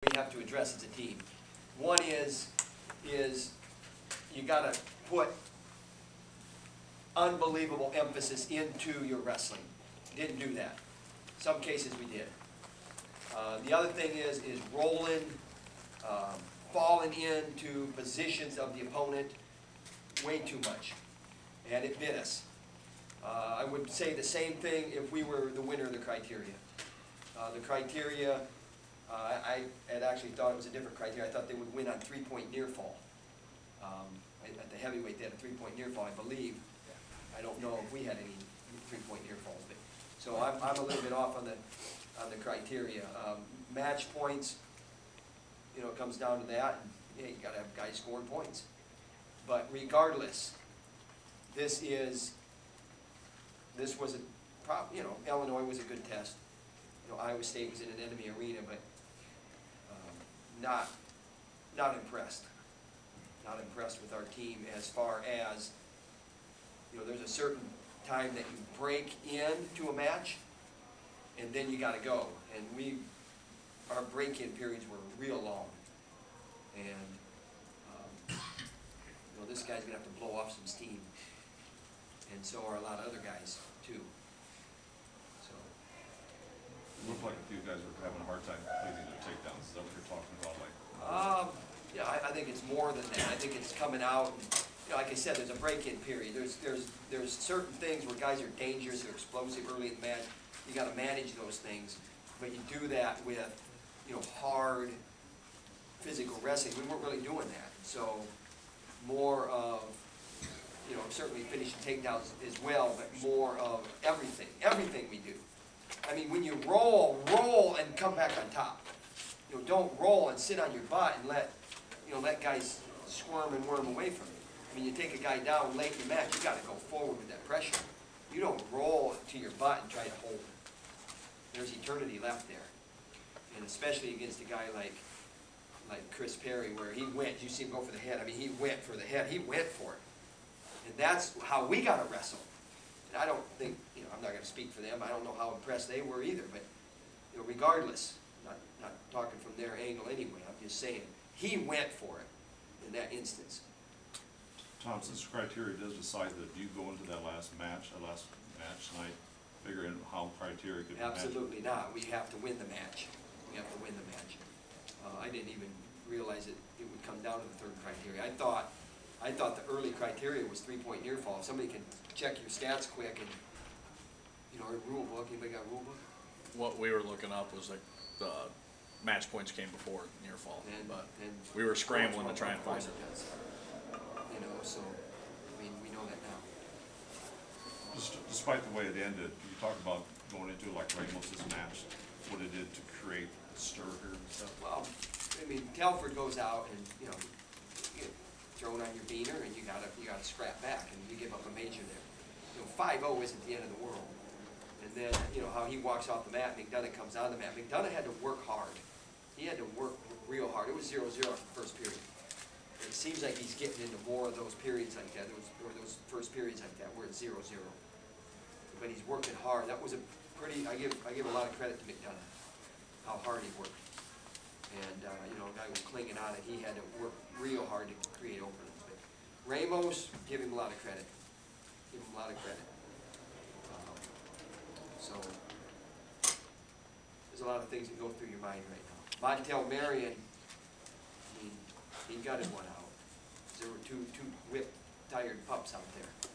we have to address as a team. One is you got to put unbelievable emphasis into your wrestling. Didn't do that. Some cases we did. The other thing is rolling, falling into positions of the opponent way too much, and it bit us. I would say the same thing if we were the winner of the criteria. The criteria, I had actually thought it was a different criteria. I thought they would win on three-point near fall. At the heavyweight, they had a three-point near fall, I believe. I don't know if we had any three-point near falls, but so I'm a little bit off on the criteria. Match points, you know, it comes down to that. And, yeah, you got to have guys scoring points. But regardless, this was a problem. You know, Illinois was a good test. You know, Iowa State was in an enemy arena, but not impressed. Not impressed with our team as far as, you know, there's a certain time that you break into a match, and then you got to go. And our break-in periods were real long, and you know, this guy's gonna have to blow off some steam, and so are a lot of other guys too. So it looked like a few guys were having a hard time completing their takedowns. Is that what you're talking about? Like, yeah, I think it's more than that. I think it's coming out. And, you know, like I said, there's a break-in period. There's certain things where guys are dangerous, they're explosive early in the match. You got to manage those things, but you do that with, you know, hard physical wrestling. We weren't really doing that. So more of, you know, certainly finishing takedowns as well, but more of everything we do. I mean, when you roll and come back on top. You know, don't roll and sit on your butt and let guys squirm and worm away from you. I mean, you take a guy down late in the match, you got to go forward with that pressure. You don't roll to your butt and try to hold it. There's eternity left there, and especially against a guy like Chris Perry, where he went. You see him go for the head. I mean, he went for the head. He went for it, and that's how we got to wrestle. And I don't think, you know, I'm not going to speak for them. I don't know how impressed they were either, but you know, regardless. Not talking from their angle anyway, I'm just saying, he went for it in that instance. Tom, since criteria does decide that you go into that last match tonight, figuring how criteria could be matched? Absolutely not. We have to win the match. We have to win the match. I didn't even realize it would come down to the third criteria. I thought the early criteria was three-point near fall. If somebody can check your stats quick and, you know, our rule book, anybody got a rule book? What we were looking up was like the match points came before near fall, but and we were scrambling to try and find it. You know, so I mean, we know that now. Despite the way it ended, you talk about going into like Ramos's match, what it did to create a stir here and stuff. Well, I mean, Telford goes out and, you know, you get thrown on your beaner, and you gotta scrap back, and you give up a major there. You know, 5-0 isn't the end of the world. And then, you know, how he walks off the mat, McDonough comes on the mat. McDonough had to work hard. He had to work real hard. It was 0-0 for the first period. It seems like he's getting into more of those periods like that, or those first periods like that, where it's 0-0. But he's working hard. That was a pretty, I give a lot of credit to McDonough, how hard he worked. And, you know, a guy was clinging on it. He had to work real hard to create openings. But Ramos, give him a lot of credit. Give him a lot of credit. So, there's a lot of things that go through your mind right now. Montel Marion, I mean, he got his one out. There were two whipped, tired pups out there.